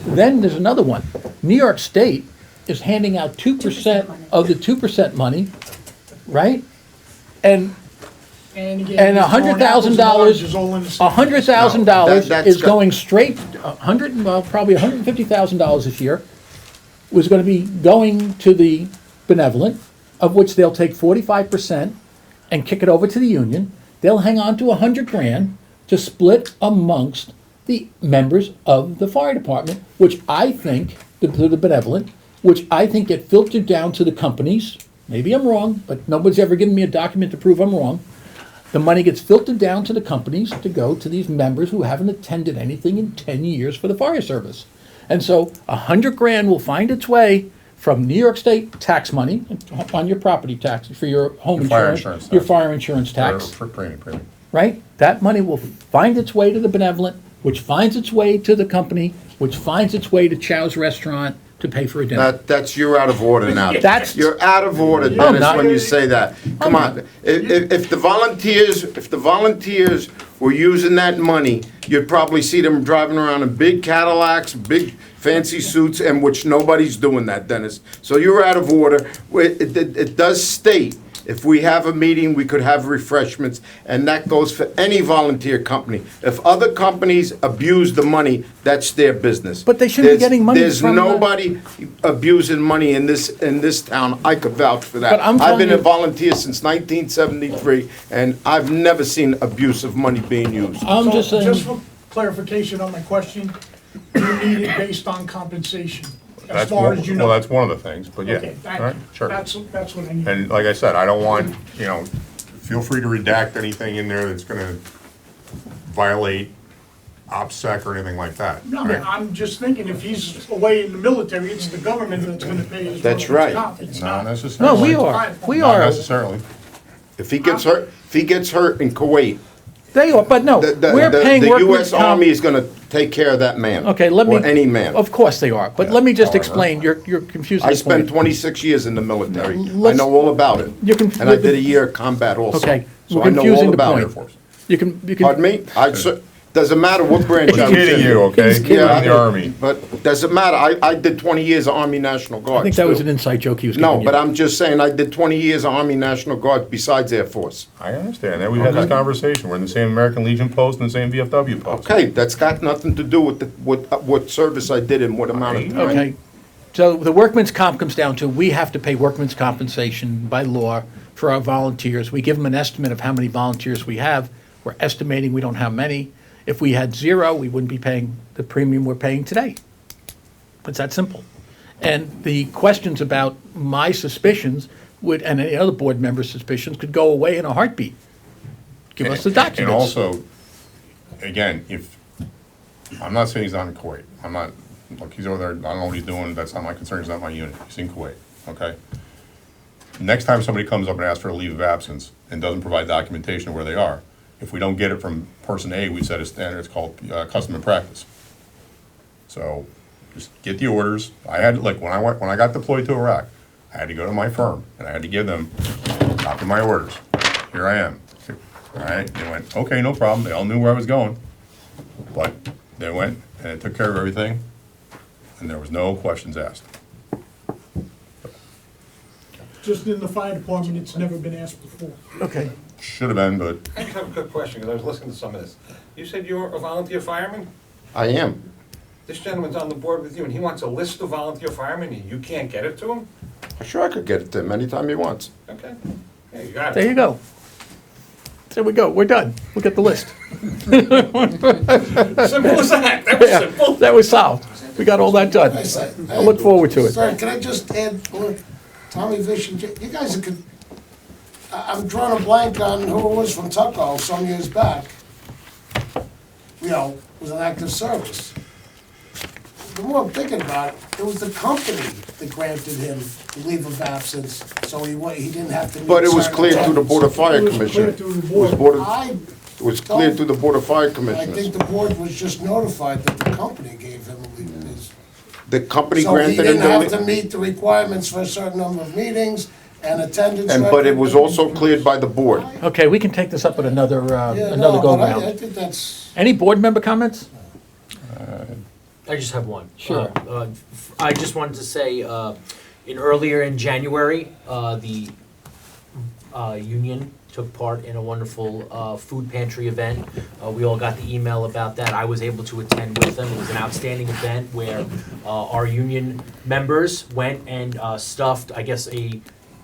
Then there's another one. New York State is handing out 2% of the 2% money, right? And And again, And he's throwing apples and $100,000, oranges all in the same- $100,000 that's is got- going straight, probably $150,000 this year, was gonna be going to the benevolent, of which they'll take 45% and kick it over to the union. They'll hang on to 100 grand to split amongst the members of the fire department, which I think, to the benevolent, which I think get filtered down to the companies. Maybe I'm wrong, but nobody's ever given me a document to prove I'm wrong. The money gets filtered down to the companies to go to these members who haven't attended anything in 10 years for the fire service. And so 100 grand will find its way from New York State tax money on your property tax, for your home Your fire insurance, insurance your tax. fire insurance tax, For premium. right? That money will find its way to the benevolent, which finds its way to the company, which finds its way to Chow's Restaurant to pay for a dinner. You're out of order now. That's- You're out of order, I'm Dennis, not. when you say that. Come I'm on, not. if the volunteers were using that money, you'd probably see them driving around in big Cadillacs, big fancy suits, and which nobody's doing that, Dennis. So you're out of order. It does state, if we have a meeting, we could have refreshments, and that goes for any volunteer company. If other companies abuse the money, that's their business. But they shouldn't be getting money There's from the- nobody abusing money in this town. I could vouch for that. But I'm I've been telling a you- volunteer since 1973, and I've never seen abuse of money being used. I'm So, just saying. Just for clarification on my question, you need it based on compensation, as That's far one, as you well, know. that's one of the things, but yeah, Okay, thank all right, you. sure. That's what I need. And like I said, I don't want, feel free to redact anything in there that's gonna violate OPSEC or anything like that. No, right? I'm just thinking, if he's away in the military, it's the government that's gonna pay his. That's workers' right. comp. It's Not not. necessarily. No, we are. We Not are. necessarily. If he gets hurt in Kuwait, They are, but no, we're paying the workman's U.S. Army comp. is gonna take care of that man. Okay, let me. Or any man. Of course they are, but Yeah, let me just however. explain, you're confusing I the spent point. 26 years in the military. I Let's- know all about it. You can- And I did a year of combat also. Okay, So we're I know confusing all the about point. it. Force. You can. Pardon me? Doesn't matter what branch I was in. Kidding you, okay? He's kidding. You're in the Yeah, Army. But doesn't matter. I did 20 years of Army National Guard. I think that was too. an inside joke he was giving No, you. but I'm just saying, I did 20 years of Army National Guard besides Air Force. I understand that. We had this conversation. We're in the same American Legion post and the same VFW post. Okay, that's got nothing to do with what service I did and what amount of time. Okay, so the workman's comp comes down to, we have to pay workman's compensation by law for our volunteers. We give them an estimate of how many volunteers we have. We're estimating we don't have many. If we had zero, we wouldn't be paying the premium we're paying today. It's that simple. And the questions about my suspicions would, and any other board member's suspicions, could go away in a heartbeat. Give us the documents. And also, again, I'm not saying he's not in Kuwait. I'm not, look, he's over there, I don't know what he's doing, that's not my concern, he's not my unit. He's in Kuwait, okay? Next time somebody comes up and asks for a leave of absence and doesn't provide documentation of where they are, if we don't get it from person A, we set a standard, it's called custom and practice. So, just get the orders. I had, like, when I got deployed to Iraq, I had to go to my firm, and I had to give them a copy of my orders. Here I am. All right, they went, okay, no problem, they all knew where I was going. But they went, and it took care of everything, and there was no questions asked. Just in the fire department, it's never been asked before. Okay. Should have been, but I just have a quick question, because I was listening to some of this. You said you're a volunteer fireman? I am. This gentleman's on the board with you, and he wants a list of volunteer firemen, and you can't get it to him? Sure, I could get it to him anytime he wants. Okay, yeah, you got There it. you go. There we go, we're done. We'll get the list. Simple as that, that was simple. That was solved. We got all that done. I look forward to it. Sorry, can I just add, look, Tommy Vish and you guys are, I'm drawing a blank on who it was from Tuckahoe some years back. was an active service. The more I'm thinking about it, it was the company that granted him the leave of absence, so he didn't have to meet But it was certain clear through the Board of Fire It was Commissioner. clear through the It was board. It was clear through the Board of Fire I think Commissioners. the board was just notified that the company gave him a leave of his. The company So he granted him didn't have the, to meet the requirements for a certain number of meetings and attendance. but it record. was also cleared by the board. Okay, we can take this up at another, Yeah, another no, but I go-round. think that's, Any board member comments? I just have one. Sure. I just wanted to say, earlier in January, the union took part in a wonderful food pantry event. We all got the email about that. I was able to attend with them. It was an outstanding event where our union members went and stuffed, I guess, a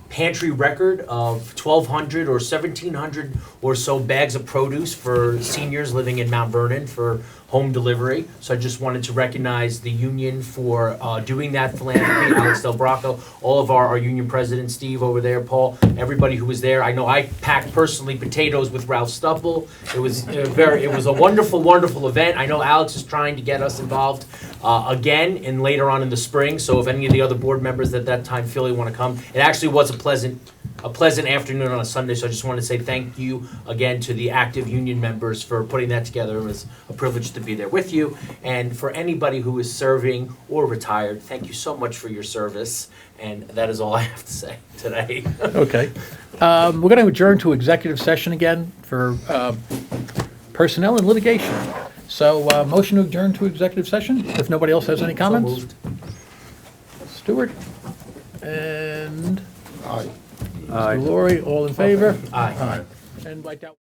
pantry record of 1,200 or 1,700 or so bags of produce for seniors living in Mount Vernon for home delivery. So I just wanted to recognize the union for doing that philanthropy, Alex Del Bracco, all of our union president, Steve over there, Paul, everybody who was there. I know I packed personally potatoes with Ralph Stupple. It was a wonderful, wonderful event. I know Alex is trying to get us involved again and later on in the spring. So if any of the other board members at that time feel they want to come, it actually was a pleasant afternoon on a Sunday, so I just want to say thank you again to the active union members for putting that together. It was a privilege to be there with you. And for anybody who is serving or retired, thank you so much for your service. And that is all I have to say today. Okay. We're going to adjourn to executive session again for personnel and litigation. So, motion to adjourn to executive session, if nobody else has any So comments? moved. Stewart? And Aye. Mr. Laurie, all in favor? Aye. And like that.